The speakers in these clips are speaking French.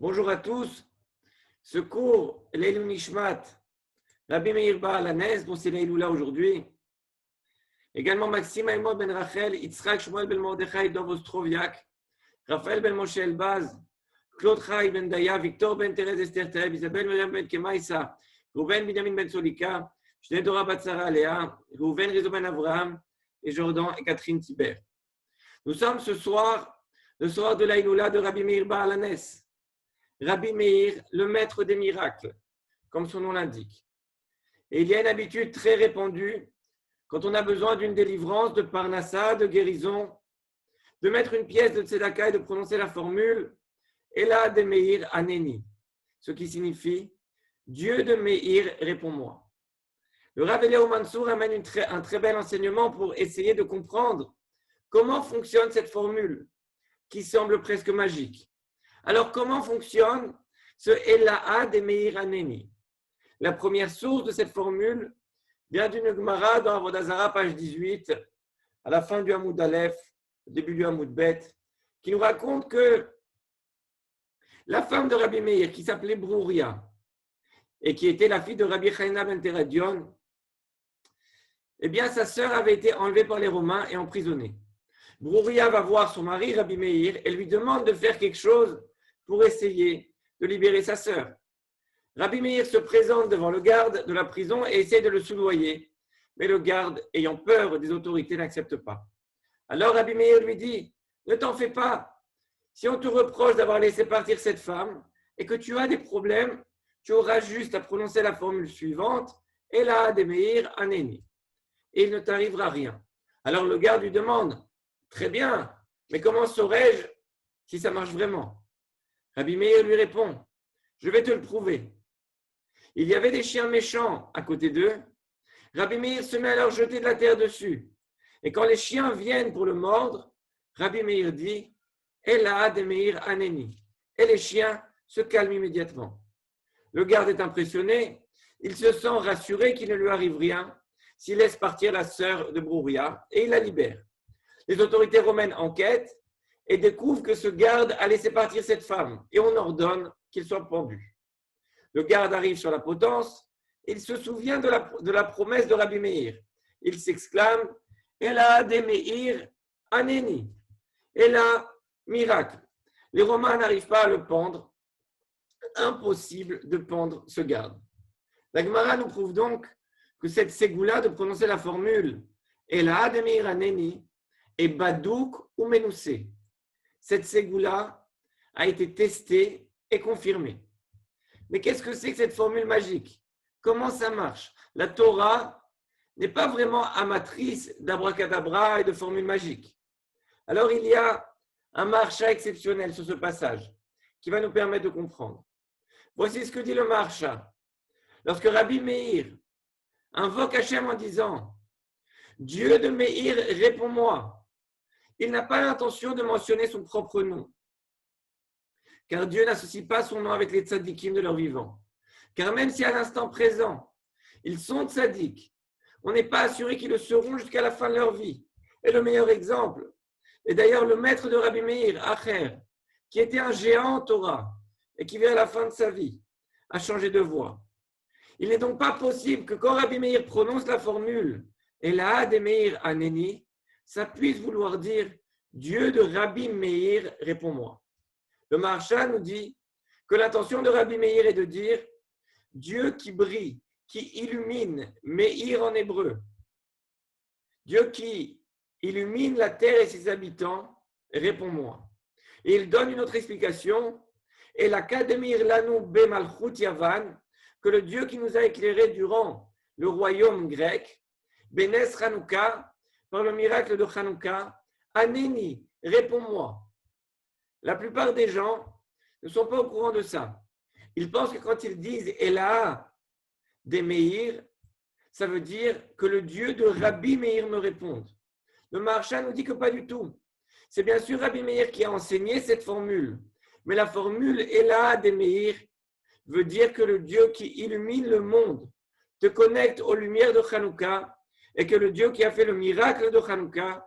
Bonjour à tous. Ce cours, Leilou Nishmat, Rabbi Meir Baal Hanes, dont c'est Leiloula aujourd'hui. Également Maxime Aymod Ben Rachel, Yitzhak Shmuel Ben Mordechai Dov Ostroviak, Raphaël Ben Moshe Elbaz, Claude Chai Ben Daya, Victor Ben Thérèse Esther Taeb, Isabelle Miriam Ben Kemaïsa, Rouven Binyamin Ben Solika, Shnei Dora Batsara Léa, Rouven Rizzo Ben Avraham et Jordan et Catherine Tiber. Nous sommes ce soir, le soir de Leiloula de Rabbi Meir Baal Hanes. Rabbi Meir, le maître des miracles, comme son nom l'indique. Et il y a une habitude très répandue, quand on a besoin d'une délivrance, de parnassa, de guérison, de mettre une pièce de tzedaka et de prononcer la formule Ela de Meir Aneni, ce qui signifie Dieu de Meir, réponds-moi. Le Rav Eliyahu Mansour amène un très bel enseignement pour essayer de comprendre comment fonctionne cette formule qui semble presque magique. Alors, comment fonctionne ce Elaha de Meir Aneni? La première source de cette formule vient d'une Gemara dans Avodah Zarah, page 18, à la fin du Hamoud Aleph, au début du Hamoud Bet, qui nous raconte que la femme de Rabbi Meir, qui s'appelait Brouria, et qui était la fille de Rabbi Chaina ben Teradion, eh bien, sa sœur avait été enlevée par les Romains et emprisonnée. Brouria va voir son mari, Rabbi Meir, et lui demande de faire quelque chose pour essayer de libérer sa sœur. Rabbi Meir se présente devant le garde de la prison et essaie de le soudoyer. Mais le garde, ayant peur des autorités, n'accepte pas. Alors Rabbi Meir lui dit, ne t'en fais pas. Si on te reproche d'avoir laissé partir cette femme et que tu as des problèmes, tu auras juste à prononcer la formule suivante, Ela de Meir Aneni. Et il ne t'arrivera rien. Alors le garde lui demande, très bien, mais comment saurais-je si ça marche vraiment? Rabbi Meir lui répond, je vais te le prouver. Il y avait des chiens méchants à côté d'eux. Rabbi Meir se met à leur jeter de la terre dessus. Et quand les chiens viennent pour le mordre, Rabbi Meir dit, Ela de Meir Aneni. Et les chiens se calment immédiatement. Le garde est impressionné. Il se sent rassuré qu'il ne lui arrive rien s'il laisse partir la sœur de Brouria et il la libère. Les autorités romaines enquêtent et découvre que ce garde a laissé partir cette femme et on ordonne qu'il soit pendu. Le garde arrive sur la potence, il se souvient de la promesse de Rabbi Meir. Il s'exclame Ela de Meir Aneni. Ela, miracle. Les Romains n'arrivent pas à le pendre. Impossible de pendre ce garde. La Gemara nous prouve donc que cette ségoula de prononcer la formule Ela de Meir Aneni est badouk ou menoussé. Cette ségoula a été testée et confirmée. Mais qu'est-ce que c'est que cette formule magique? Comment ça marche? La Torah n'est pas vraiment amatrice d'abracadabra et de formules magiques. Alors il y a un marsha exceptionnel sur ce passage qui va nous permettre de comprendre. Voici ce que dit le marsha. Lorsque Rabbi Meir invoque Hachem en disant « Dieu de Meir, réponds-moi », il n'a pas l'intention de mentionner son propre nom. Car Dieu n'associe pas son nom avec les tzadikim de leur vivant. Car même si à l'instant présent, ils sont tzadiks, on n'est pas assuré qu'ils le seront jusqu'à la fin de leur vie. Et le meilleur exemple est d'ailleurs le maître de Rabbi Meir, Acher, qui était un géant en Torah et qui, vers la fin de sa vie, a changé de voix. Il n'est donc pas possible que quand Rabbi Meir prononce la formule « Ela de Meir Aneni », ça puisse vouloir dire « Dieu de Rabbi Meir, réponds-moi ». Le Maharsha nous dit que l'intention de Rabbi Meir est de dire « Dieu qui brille, qui illumine, Meir en hébreu. Dieu qui illumine la terre et ses habitants, réponds-moi ». Et il donne une autre explication « Et la kademir lanu bemalchut yavan » que le Dieu qui nous a éclairés durant le royaume grec, Benes Hanouka, par le miracle de Hanouka, Aneni, réponds-moi. La plupart des gens ne sont pas au courant de ça. Ils pensent que quand ils disent Ela de Meir, ça veut dire que le Dieu de Rabbi Meir me réponde. Le Maharsha nous dit que pas du tout. C'est bien sûr Rabbi Meir qui a enseigné cette formule, mais la formule Ela de Meir veut dire que le Dieu qui illumine le monde te connecte aux lumières de Hanouka et que le Dieu qui a fait le miracle de Hanouka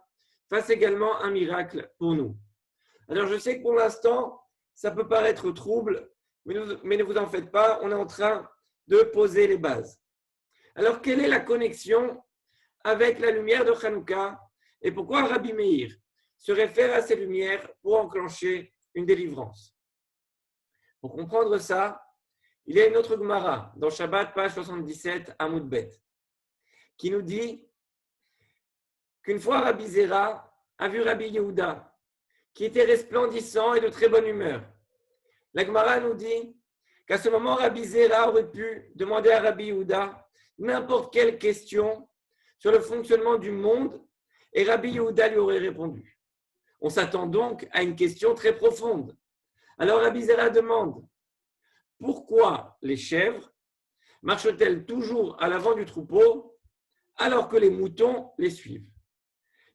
fasse également un miracle pour nous. Alors je sais que pour l'instant, ça peut paraître trouble, mais ne vous en faites pas, on est en train de poser les bases. Alors, quelle est la connexion avec la lumière de Hanouka et pourquoi Rabbi Meir se réfère à ces lumières pour enclencher une délivrance? Pour comprendre ça, il y a une autre Gemara dans Shabbat, page 77, Amoud Bet, qui nous dit qu'une fois Rabbi Zera a vu Rabbi Yehuda, qui était resplendissant et de très bonne humeur. La Gemara nous dit qu'à ce moment, Rabbi Zera aurait pu demander à Rabbi Yehuda n'importe quelle question sur le fonctionnement du monde et Rabbi Yehuda lui aurait répondu. On s'attend donc à une question très profonde. Alors Rabbi Zera demande pourquoi les chèvres marchent-elles toujours à l'avant du troupeau alors que les moutons les suivent?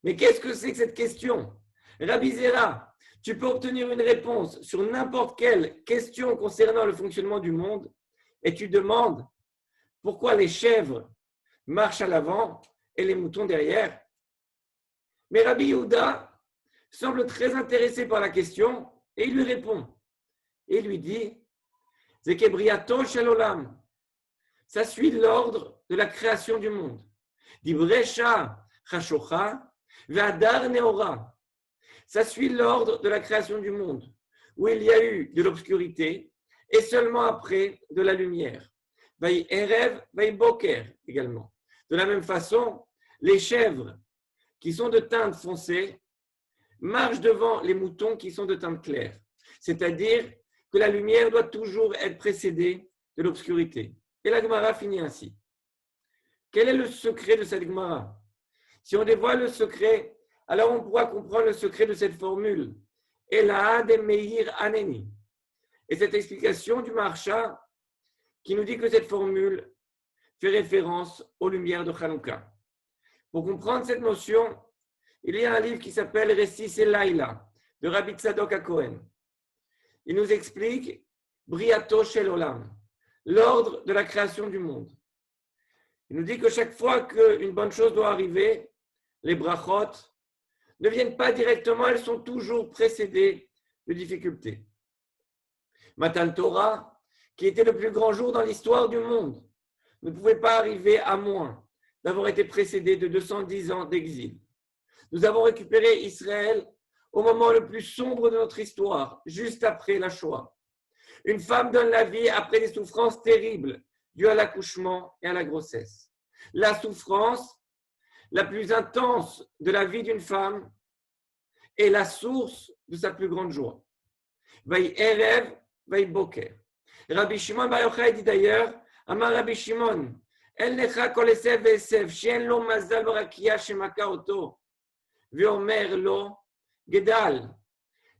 Mais qu'est-ce que c'est que cette question? Rabbi Zera, tu peux obtenir une réponse sur n'importe quelle question concernant le fonctionnement du monde et tu demandes pourquoi les chèvres marchent à l'avant et les moutons derrière. Mais Rabbi Yehuda semble très intéressé par la question et il lui répond. Et il lui dit Zekebriato shel olam. Ça suit l'ordre de la création du monde. Dibresha chashocha ve'adar neora. Ça suit l'ordre de la création du monde, où il y a eu de l'obscurité et seulement après de la lumière. Vaï erev, vaï boker également. De la même façon, les chèvres qui sont de teinte foncée marchent devant les moutons qui sont de teinte claire. C'est-à-dire que la lumière doit toujours être précédée de l'obscurité. Et la Gemara finit ainsi. Quel est le secret de cette Gemara? Si on dévoile le secret, alors on pourra comprendre le secret de cette formule. Elahad Meir Aneni. Et cette explication du Maharsha qui nous dit que cette formule fait référence aux lumières de Hanouka. Pour comprendre cette notion, il y a un livre qui s'appelle Récis et Laïla de Rabbi Tzadok HaKohen. Il nous explique Briato Shel Olam, l'ordre de la création du monde. Il nous dit que chaque fois qu'une bonne chose doit arriver, les brachot ne viennent pas directement, elles sont toujours précédées de difficultés. Matan Torah, qui était le plus grand jour dans l'histoire du monde, ne pouvait pas arriver à moins d'avoir été précédé de 210 ans d'exil. Nous avons récupéré Israël au moment le plus sombre de notre histoire, juste après la Shoah. Une femme donne la vie après des souffrances terribles dues à l'accouchement et à la grossesse. La souffrance la plus intense de la vie d'une femme est la source de sa plus grande joie. Vaï erev, vaï boker. Rabbi Shimon Bar Yochai dit d'ailleurs, Amar Rabbi Shimon, El necha kol esev ve'esev, she'en lo mazal barakia shemaka oto, ve'omer lo gedal.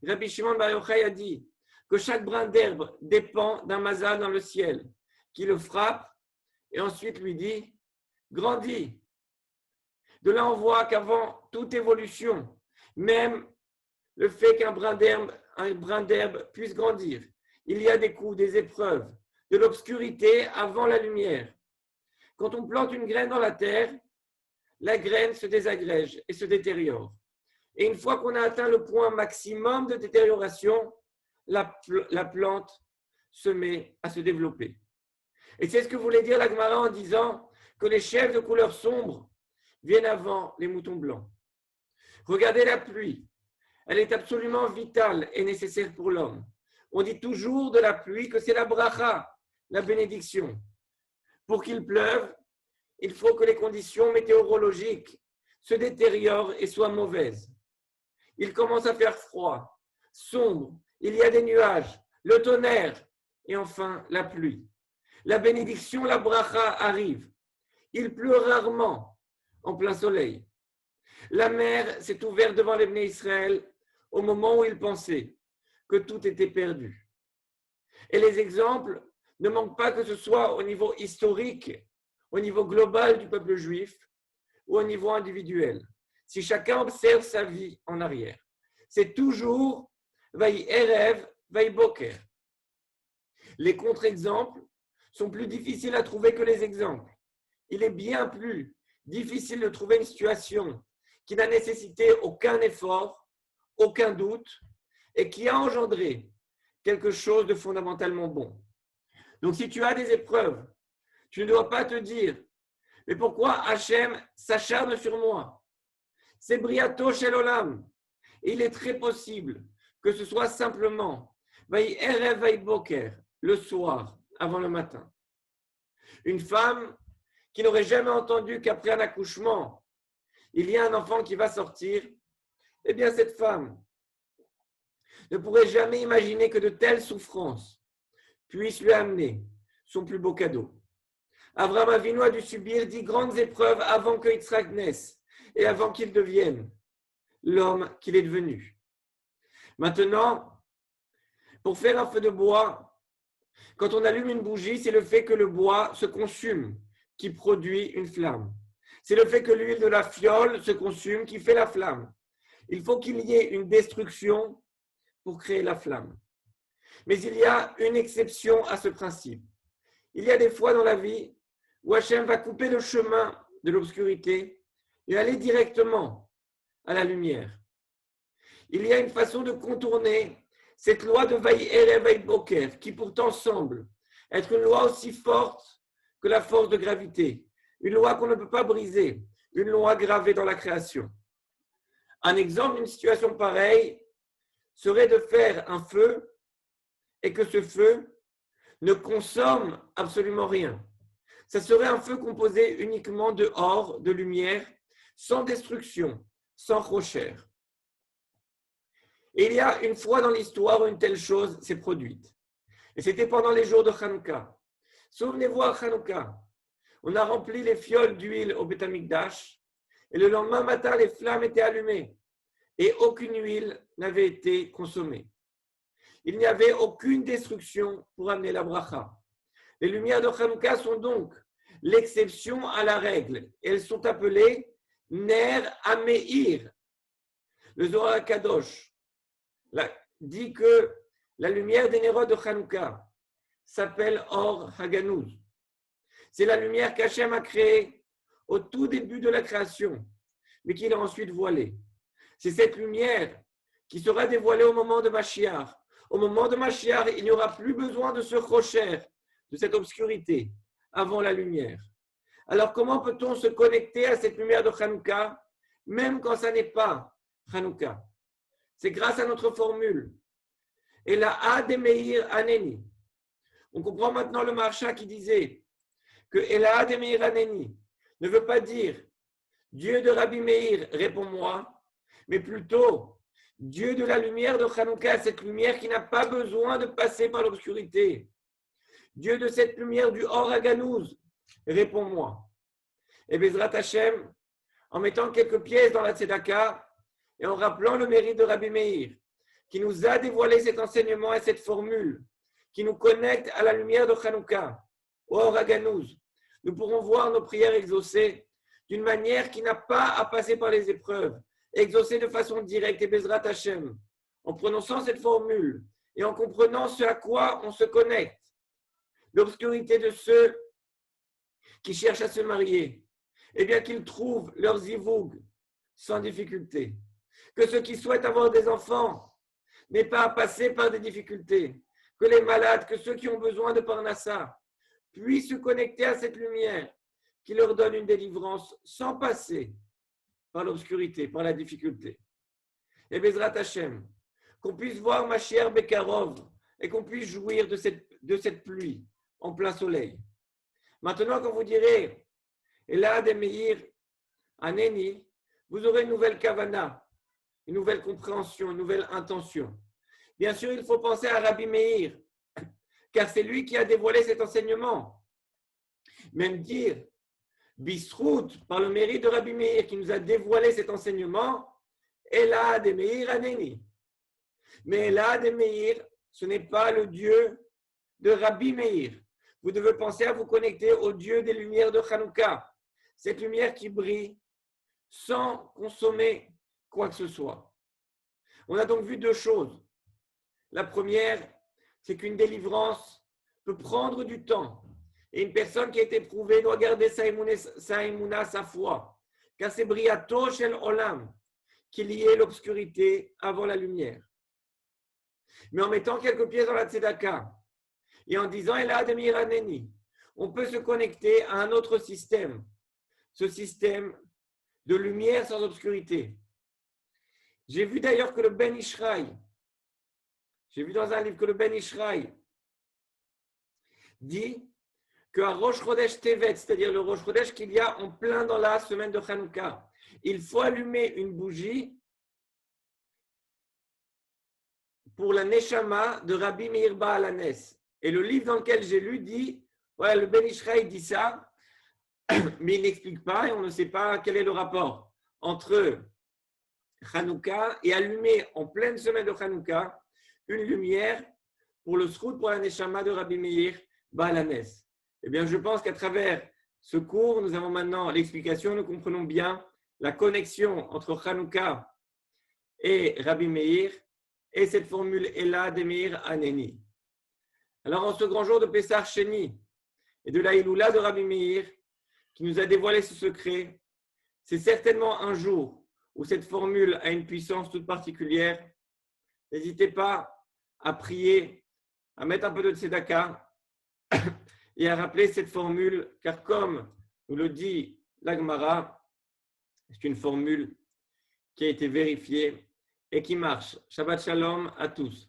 Rabbi Shimon Bar Yochai a dit que chaque brin d'herbe dépend d'un mazal dans le ciel, qui le frappe et ensuite lui dit, grandis. De là, on voit qu'avant toute évolution, même le fait qu'un brin d'herbe puisse grandir, il y a des coups, des épreuves, de l'obscurité avant la lumière. Quand on plante une graine dans la terre, la graine se désagrège et se détériore. Et une fois qu'on a atteint le point maximum de détérioration, la plante se met à se développer. Et c'est ce que voulait dire la Gemara en disant que les chèvres de couleur sombre viennent avant les moutons blancs. Regardez la pluie. Elle est absolument vitale et nécessaire pour l'homme. On dit toujours de la pluie que c'est la bracha, la bénédiction. Pour qu'il pleuve, il faut que les conditions météorologiques se détériorent et soient mauvaises. Il commence à faire froid, sombre, il y a des nuages, le tonnerre et enfin la pluie. La bénédiction, la bracha arrive. Il pleut rarement en plein soleil. La mer s'est ouverte devant les Bnei Israël au moment où ils pensaient que tout était perdu. Et les exemples ne manquent pas, que ce soit au niveau historique, au niveau global du peuple juif ou au niveau individuel. Si chacun observe sa vie en arrière, c'est toujours Vaï Erev, Vaï Boker. Les contre-exemples sont plus difficiles à trouver que les exemples. Il est bien plus difficile de trouver une situation qui n'a nécessité aucun effort, aucun doute, et qui a engendré quelque chose de fondamentalement bon. Donc, si tu as des épreuves, tu ne dois pas te dire, mais pourquoi Hachem s'acharne sur moi? C'est Briato Shel Olam. Il est très possible que ce soit simplement Vaï Erev Vaï Boker, le soir, avant le matin. Une femme qui n'aurait jamais entendu qu'après un accouchement, il y a un enfant qui va sortir, eh bien cette femme ne pourrait jamais imaginer que de telles souffrances puissent lui amener son plus beau cadeau. Abraham Avinu a dû subir 10 grandes épreuves avant que Yitzhak naisse et avant qu'il devienne l'homme qu'il est devenu. Maintenant, pour faire un feu de bois, quand on allume une bougie, c'est le fait que le bois se consume qui produit une flamme. C'est le fait que l'huile de la fiole se consume qui fait la flamme. Il faut qu'il y ait une destruction pour créer la flamme. Mais il y a une exception à ce principe. Il y a des fois dans la vie où Hachem va couper le chemin de l'obscurité et aller directement à la lumière. Il y a une façon de contourner cette loi de Vaï Erev Vaï Boker, qui pourtant semble être une loi aussi forte que la force de gravité, une loi qu'on ne peut pas briser, une loi gravée dans la création. Un exemple d'une situation pareille serait de faire un feu et que ce feu ne consomme absolument rien. Ça serait un feu composé uniquement de or, de lumière, sans destruction, sans rochère. Et il y a une fois dans l'histoire où une telle chose s'est produite. Et c'était pendant les jours de Hanouka. Souvenez-vous à Hanouka, on a rempli les fioles d'huile au Beth Amikdash et le lendemain matin, les flammes étaient allumées et aucune huile n'avait été consommée. Il n'y avait aucune destruction pour amener la bracha. Les lumières de Hanouka sont donc l'exception à la règle. Elles sont appelées Ner Ameir. Le Zohar Kadosh dit que la lumière des Nérot de Hanouka s'appelle Or Haganouz. C'est la lumière qu'Hachem a créée au tout début de la création, mais qu'il a ensuite voilée. C'est cette lumière qui sera dévoilée au moment de Mashiach. Au moment de Mashiach, il n'y aura plus besoin de ce rocher, de cette obscurité, avant la lumière. Alors, comment peut-on se connecter à cette lumière de Hanouka, même quand ça n'est pas Hanouka? C'est grâce à notre formule. Et la A de Meir Aneni. On comprend maintenant le Maharsha qui disait que Ela de Meir Aneni ne veut pas dire Dieu de Rabbi Meir, réponds-moi, mais plutôt Dieu de la lumière de Hanouka, cette lumière qui n'a pas besoin de passer par l'obscurité. Dieu de cette lumière du Or Haganouz, réponds-moi. Et Bezrat Hashem, en mettant quelques pièces dans la Tzedaka et en rappelant le mérite de Rabbi Meir, qui nous a dévoilé cet enseignement et cette formule, qui nous connecte à la lumière de Hanouka, au Or Haganouz, nous pourrons voir nos prières exaucées d'une manière qui n'a pas à passer par les épreuves, exaucées de façon directe et Bezrat Hashem, en prononçant cette formule et en comprenant ce à quoi on se connecte. L'obscurité de ceux qui cherchent à se marier, eh bien qu'ils trouvent leurs zivoug sans difficulté. Que ceux qui souhaitent avoir des enfants n'aient pas à passer par des difficultés. Que les malades, que ceux qui ont besoin de Parnassa puissent se connecter à cette lumière qui leur donne une délivrance sans passer par l'obscurité, par la difficulté. Et Bezrat Hashem, qu'on puisse voir Mashiach Bekarov et qu'on puisse jouir de cette pluie en plein soleil. Maintenant, quand vous direz Ela de Meir Aneni, vous aurez une nouvelle kavana, une nouvelle compréhension, une nouvelle intention. Bien sûr, il faut penser à Rabbi Meir, car c'est lui qui a dévoilé cet enseignement. Même dire Bisrout, par le mérite de Rabbi Meir, qui nous a dévoilé cet enseignement, Ela de Meir Aneni. Mais Ela de Meir, ce n'est pas le Dieu de Rabbi Meir. Vous devez penser à vous connecter au Dieu des lumières de Hanouka, cette lumière qui brille sans consommer quoi que ce soit. On a donc vu deux choses. La première, c'est qu'une délivrance peut prendre du temps. Et une personne qui est éprouvée doit garder sa émouna, sa foi. Car c'est Briato Shel Olam qu'il y ait l'obscurité avant la lumière. mais en mettant quelques pièces dans la tzedaka et en disant Elad Emir Aneni, on peut se connecter à un autre système, ce système de lumière sans obscurité. J'ai vu d'ailleurs que le Ben Ishraï, j'ai vu dans un livre que le Ben Ishraï dit qu'à Rosh Chodesh Tevet, c'est-à-dire le Rosh Chodesh qu'il y a en plein dans la semaine de Hanouka, il faut allumer une bougie pour la Neshama de Rabbi Meir Baal Hanes. Et le livre dans lequel j'ai lu dit, ouais, le Ben Ishraï dit ça, mais il n'explique pas et on ne sait pas quel est le rapport entre Hanouka et allumer en pleine semaine de Hanouka une lumière pour le Srout pour la Neshama de Rabbi Meir Baal Hanes. Eh bien, je pense qu'à travers ce cours, nous avons maintenant l'explication, nous comprenons bien la connexion entre Hanouka et Rabbi Meir et cette formule Elad Emir Aneni. Alors, en ce grand jour de Pessah Sheni et de la Iloula de Rabbi Meir, qui nous a dévoilé ce secret, c'est certainement un jour où cette formule a une puissance toute particulière. N'hésitez pas à prier, à mettre un peu de tzedaka et à rappeler cette formule, car comme nous le dit la Gemara, c'est une formule qui a été vérifiée et qui marche. Shabbat Shalom à tous.